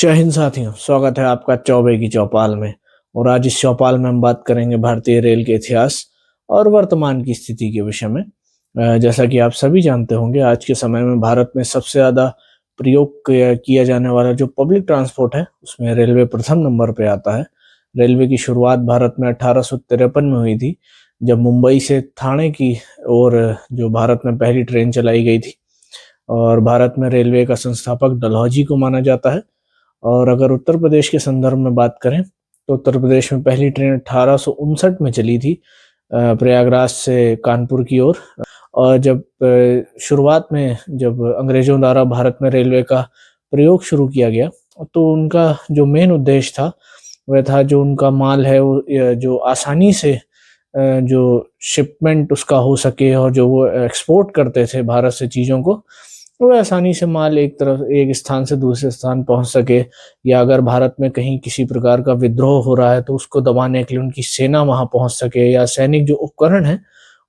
जय हिंद साथियों, स्वागत है आपका चौबे की चौपाल में। और आज इस चौपाल में हम बात करेंगे भारतीय रेल के इतिहास और वर्तमान की स्थिति के विषय में। जैसा कि आप सभी जानते होंगे, आज के समय में भारत में सबसे ज़्यादा प्रयोग किया जाने वाला जो पब्लिक ट्रांसपोर्ट है, उसमें रेलवे प्रथम नंबर पे आता है। रेलवे की शुरुआत भारत में 1853 में हुई थी, जब मुंबई से ठाणे की ओर जो भारत में पहली ट्रेन चलाई गई थी। और भारत में रेलवे का संस्थापक डलहौजी को माना जाता है। और अगर उत्तर प्रदेश के संदर्भ में बात करें तो उत्तर प्रदेश में पहली ट्रेन 1859 में चली थी, प्रयागराज से कानपुर की ओर। और जब शुरुआत में जब अंग्रेजों द्वारा भारत में रेलवे का प्रयोग शुरू किया गया, तो उनका जो मेन उद्देश्य था वह था जो उनका माल है वो जो आसानी से जो शिपमेंट उसका हो सके, और जो वो एक्सपोर्ट करते थे भारत से चीज़ों को, वो आसानी से माल एक स्थान से दूसरे स्थान पहुंच सके। या अगर भारत में कहीं किसी प्रकार का विद्रोह हो रहा है तो उसको दबाने के लिए उनकी सेना वहां पहुंच सके, या सैनिक जो उपकरण है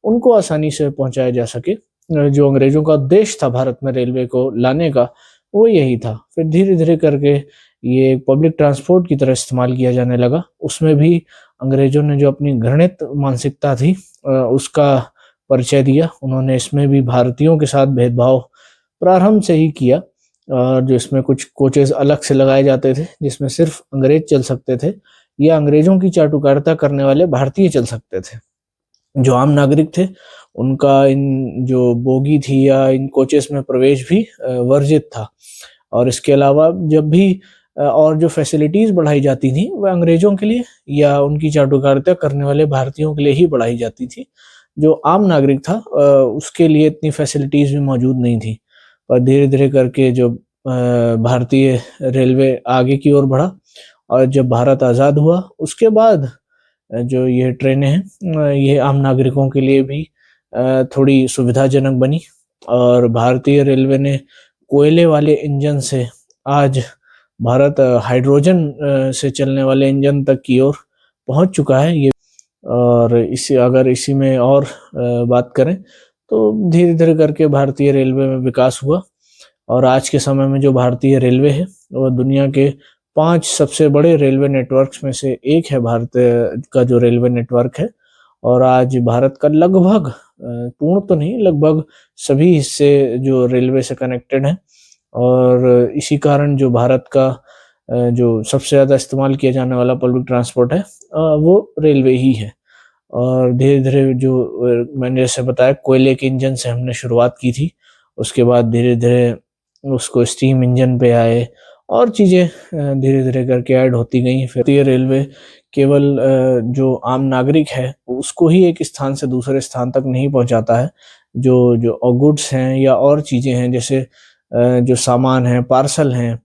उनको आसानी से पहुंचाया जा सके। जो अंग्रेजों का उद्देश्य था भारत में रेलवे को लाने का, वो यही था। फिर धीरे धीरे करके ये पब्लिक ट्रांसपोर्ट की तरह इस्तेमाल किया जाने लगा। उसमें भी अंग्रेजों ने जो अपनी घृणित मानसिकता थी उसका परिचय दिया। उन्होंने इसमें भी भारतीयों के साथ भेदभाव प्रारंभ से ही किया। और जो इसमें कुछ कोचेस अलग से लगाए जाते थे जिसमें सिर्फ अंग्रेज चल सकते थे, या अंग्रेजों की चाटुकारिता करने वाले भारतीय चल सकते थे। जो आम नागरिक थे उनका इन जो बोगी थी या इन कोचेस में प्रवेश भी वर्जित था। और इसके अलावा जब भी और जो फैसिलिटीज बढ़ाई जाती थी वह अंग्रेजों के लिए या उनकी चाटुकारिता करने वाले भारतीयों के लिए ही बढ़ाई जाती थी। जो आम नागरिक था उसके लिए इतनी फैसिलिटीज भी मौजूद नहीं थी। और धीरे धीरे करके जो भारतीय रेलवे आगे की ओर बढ़ा, और जब भारत आज़ाद हुआ उसके बाद जो ये ट्रेनें हैं ये आम नागरिकों के लिए भी थोड़ी सुविधाजनक बनी। और भारतीय रेलवे ने कोयले वाले इंजन से आज भारत हाइड्रोजन से चलने वाले इंजन तक की ओर पहुंच चुका है। ये और इसी में और बात करें तो धीरे धीरे करके भारतीय रेलवे में विकास हुआ। और आज के समय में जो भारतीय रेलवे है वो दुनिया के 5 सबसे बड़े रेलवे नेटवर्क्स में से एक है। भारत का जो रेलवे नेटवर्क है, और आज भारत का लगभग पूर्ण तो नहीं, लगभग सभी हिस्से जो रेलवे से कनेक्टेड हैं। और इसी कारण जो भारत का जो सबसे ज़्यादा इस्तेमाल किया जाने वाला पब्लिक ट्रांसपोर्ट है वो रेलवे ही है। और धीरे धीरे जो मैंने जैसे बताया कोयले के इंजन से हमने शुरुआत की थी, उसके बाद धीरे धीरे उसको स्टीम इंजन पे आए, और चीज़ें धीरे धीरे करके ऐड होती गई। फिर ये रेलवे केवल जो आम नागरिक है उसको ही एक स्थान से दूसरे स्थान तक नहीं पहुंचाता है। जो जो गुड्स हैं या और चीज़ें हैं, जैसे जो सामान है, पार्सल हैं,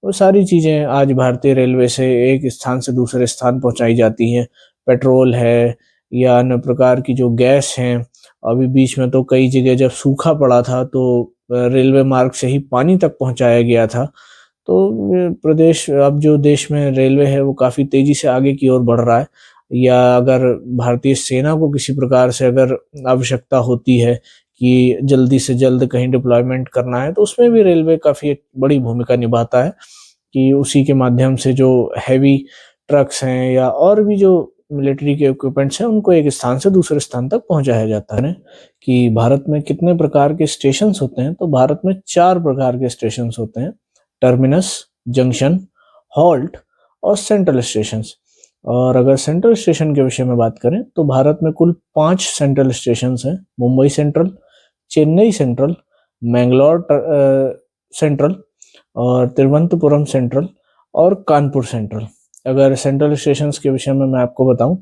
वो सारी चीज़ें आज भारतीय रेलवे से एक स्थान से दूसरे स्थान पहुंचाई जाती हैं। पेट्रोल है या अन्य प्रकार की जो गैस हैं, अभी बीच में तो कई जगह जब सूखा पड़ा था तो रेलवे मार्ग से ही पानी तक पहुंचाया गया था। तो प्रदेश अब जो देश में रेलवे है वो काफ़ी तेज़ी से आगे की ओर बढ़ रहा है। या अगर भारतीय सेना को किसी प्रकार से अगर आवश्यकता होती है कि जल्दी से जल्द कहीं डिप्लॉयमेंट करना है, तो उसमें भी रेलवे काफ़ी एक बड़ी भूमिका निभाता है कि उसी के माध्यम से जो हैवी ट्रक्स हैं या और भी जो मिलिट्री के इक्विपमेंट्स हैं उनको एक स्थान से दूसरे स्थान तक पहुंचाया जाता है। कि भारत में कितने प्रकार के स्टेशंस होते हैं, तो भारत में 4 प्रकार के स्टेशंस होते हैं: टर्मिनस, जंक्शन, हॉल्ट और सेंट्रल स्टेशंस। और अगर सेंट्रल स्टेशन के विषय में बात करें तो भारत में कुल 5 सेंट्रल स्टेशंस हैं: Mumbai central, Chennai central, Mangalore central, और तिरुवनंतपुरम सेंट्रल और कानपुर सेंट्रल। अगर सेंट्रल स्टेशंस के विषय में मैं आपको बताऊं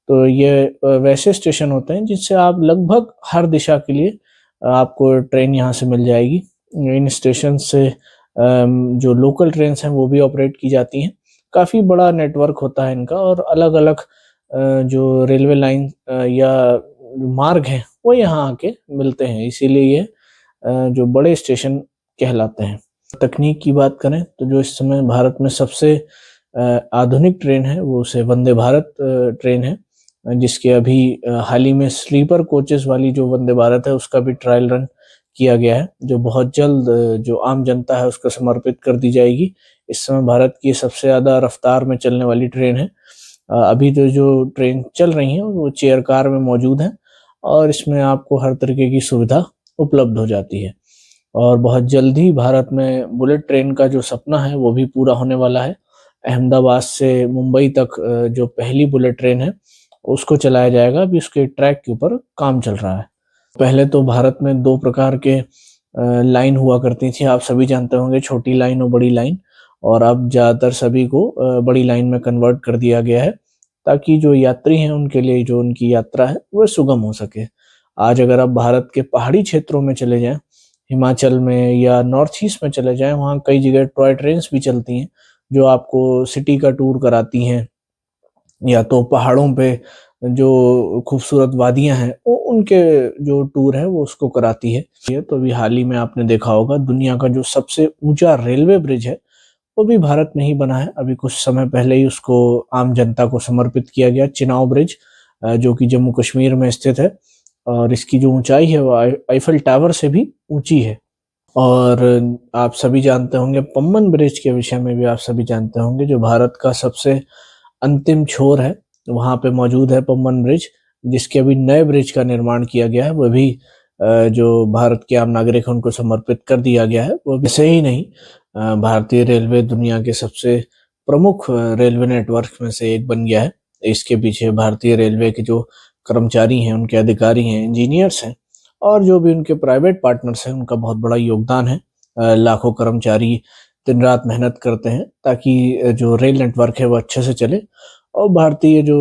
तो ये वैसे स्टेशन होते हैं जिससे आप लगभग हर दिशा के लिए आपको ट्रेन यहाँ से मिल जाएगी। इन स्टेशन से जो लोकल ट्रेन हैं वो भी ऑपरेट की जाती हैं। काफ़ी बड़ा नेटवर्क होता है इनका, और अलग अलग जो रेलवे लाइन या मार्ग हैं वो यहाँ आके मिलते हैं, इसीलिए ये जो बड़े स्टेशन कहलाते हैं। तकनीक की बात करें तो जो इस समय भारत में सबसे आधुनिक ट्रेन है वो उसे वंदे भारत ट्रेन है, जिसके अभी हाल ही में स्लीपर कोचेस वाली जो वंदे भारत है उसका भी ट्रायल रन किया गया है, जो बहुत जल्द जो आम जनता है उसको समर्पित कर दी जाएगी। इस समय भारत की सबसे ज़्यादा रफ्तार में चलने वाली ट्रेन है। अभी तो जो ट्रेन चल रही हैं वो चेयर कार में मौजूद हैं और इसमें आपको हर तरीके की सुविधा उपलब्ध हो जाती है। और बहुत जल्द ही भारत में बुलेट ट्रेन का जो सपना है वो भी पूरा होने वाला है। अहमदाबाद से मुंबई तक जो पहली बुलेट ट्रेन है उसको चलाया जाएगा। अभी उसके ट्रैक के ऊपर काम चल रहा है। पहले तो भारत में 2 प्रकार के लाइन हुआ करती थी, आप सभी जानते होंगे, छोटी लाइन और बड़ी लाइन। और अब ज़्यादातर सभी को बड़ी लाइन में कन्वर्ट कर दिया गया है ताकि जो यात्री हैं उनके लिए जो उनकी यात्रा है वह सुगम हो सके। आज अगर आप भारत के पहाड़ी क्षेत्रों में चले जाएं, हिमाचल में या नॉर्थ ईस्ट में चले जाएं, वहाँ कई जगह टॉय ट्रेन्स भी चलती हैं जो आपको सिटी का टूर कराती हैं, या तो पहाड़ों पे जो खूबसूरत वादियां हैं उनके जो टूर है वो उसको कराती है। ये तो अभी हाल ही में आपने देखा होगा दुनिया का जो सबसे ऊंचा रेलवे ब्रिज है वो भी भारत में ही बना है। अभी कुछ समय पहले ही उसको आम जनता को समर्पित किया गया, चिनाव ब्रिज, जो कि जम्मू कश्मीर में स्थित है। और इसकी जो ऊंचाई है वो आईफल टावर से भी ऊंची है। और आप सभी जानते होंगे पम्बन ब्रिज के विषय में भी आप सभी जानते होंगे, जो भारत का सबसे अंतिम छोर है वहाँ पे मौजूद है पम्बन ब्रिज, जिसके अभी नए ब्रिज का निर्माण किया गया है। वह भी जो भारत के आम नागरिक हैं उनको समर्पित कर दिया गया है। वो वैसे ही नहीं, भारतीय रेलवे दुनिया के सबसे प्रमुख रेलवे नेटवर्क में से एक बन गया है। इसके पीछे भारतीय रेलवे के जो कर्मचारी हैं, उनके अधिकारी हैं, इंजीनियर्स हैं और जो भी उनके प्राइवेट पार्टनर्स हैं उनका बहुत बड़ा योगदान है। लाखों कर्मचारी दिन रात मेहनत करते हैं ताकि जो रेल नेटवर्क है वो अच्छे से चले और भारतीय जो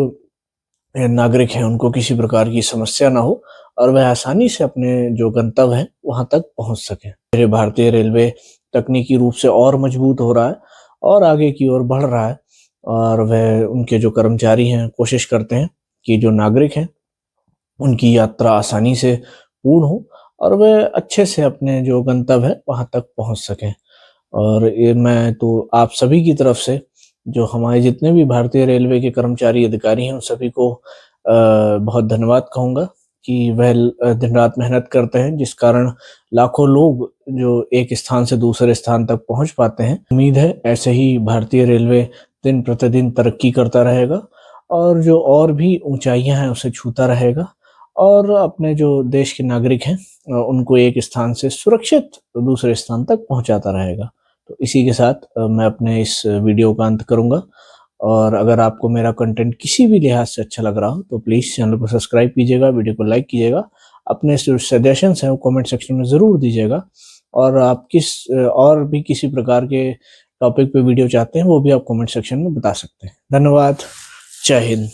नागरिक हैं उनको किसी प्रकार की समस्या ना हो और वह आसानी से अपने जो गंतव्य है वहां तक पहुंच सके। मेरे भारतीय रेलवे तकनीकी रूप से और मजबूत हो रहा है और आगे की ओर बढ़ रहा है और वह उनके जो कर्मचारी हैं कोशिश करते हैं कि जो नागरिक हैं उनकी यात्रा आसानी से पूर्ण हो और वह अच्छे से अपने जो गंतव्य है वहां तक पहुंच सकें। और ये मैं तो आप सभी की तरफ से जो हमारे जितने भी भारतीय रेलवे के कर्मचारी अधिकारी हैं उन सभी को बहुत धन्यवाद कहूँगा कि वह दिन रात मेहनत करते हैं, जिस कारण लाखों लोग जो एक स्थान से दूसरे स्थान तक पहुंच पाते हैं। उम्मीद है ऐसे ही भारतीय रेलवे दिन प्रतिदिन तरक्की करता रहेगा और जो और भी ऊंचाइयां हैं उसे छूता रहेगा और अपने जो देश के नागरिक हैं उनको एक स्थान से सुरक्षित दूसरे स्थान तक पहुंचाता रहेगा। तो इसी के साथ मैं अपने इस वीडियो का अंत करूंगा और अगर आपको मेरा कंटेंट किसी भी लिहाज से अच्छा लग रहा हो तो प्लीज़ चैनल को सब्सक्राइब कीजिएगा, वीडियो को लाइक कीजिएगा, अपने जो सजेशंस हैं वो कमेंट सेक्शन में ज़रूर दीजिएगा और आप किस और भी किसी प्रकार के टॉपिक पे वीडियो चाहते हैं वो भी आप कमेंट सेक्शन में बता सकते हैं। धन्यवाद। जय हिंद।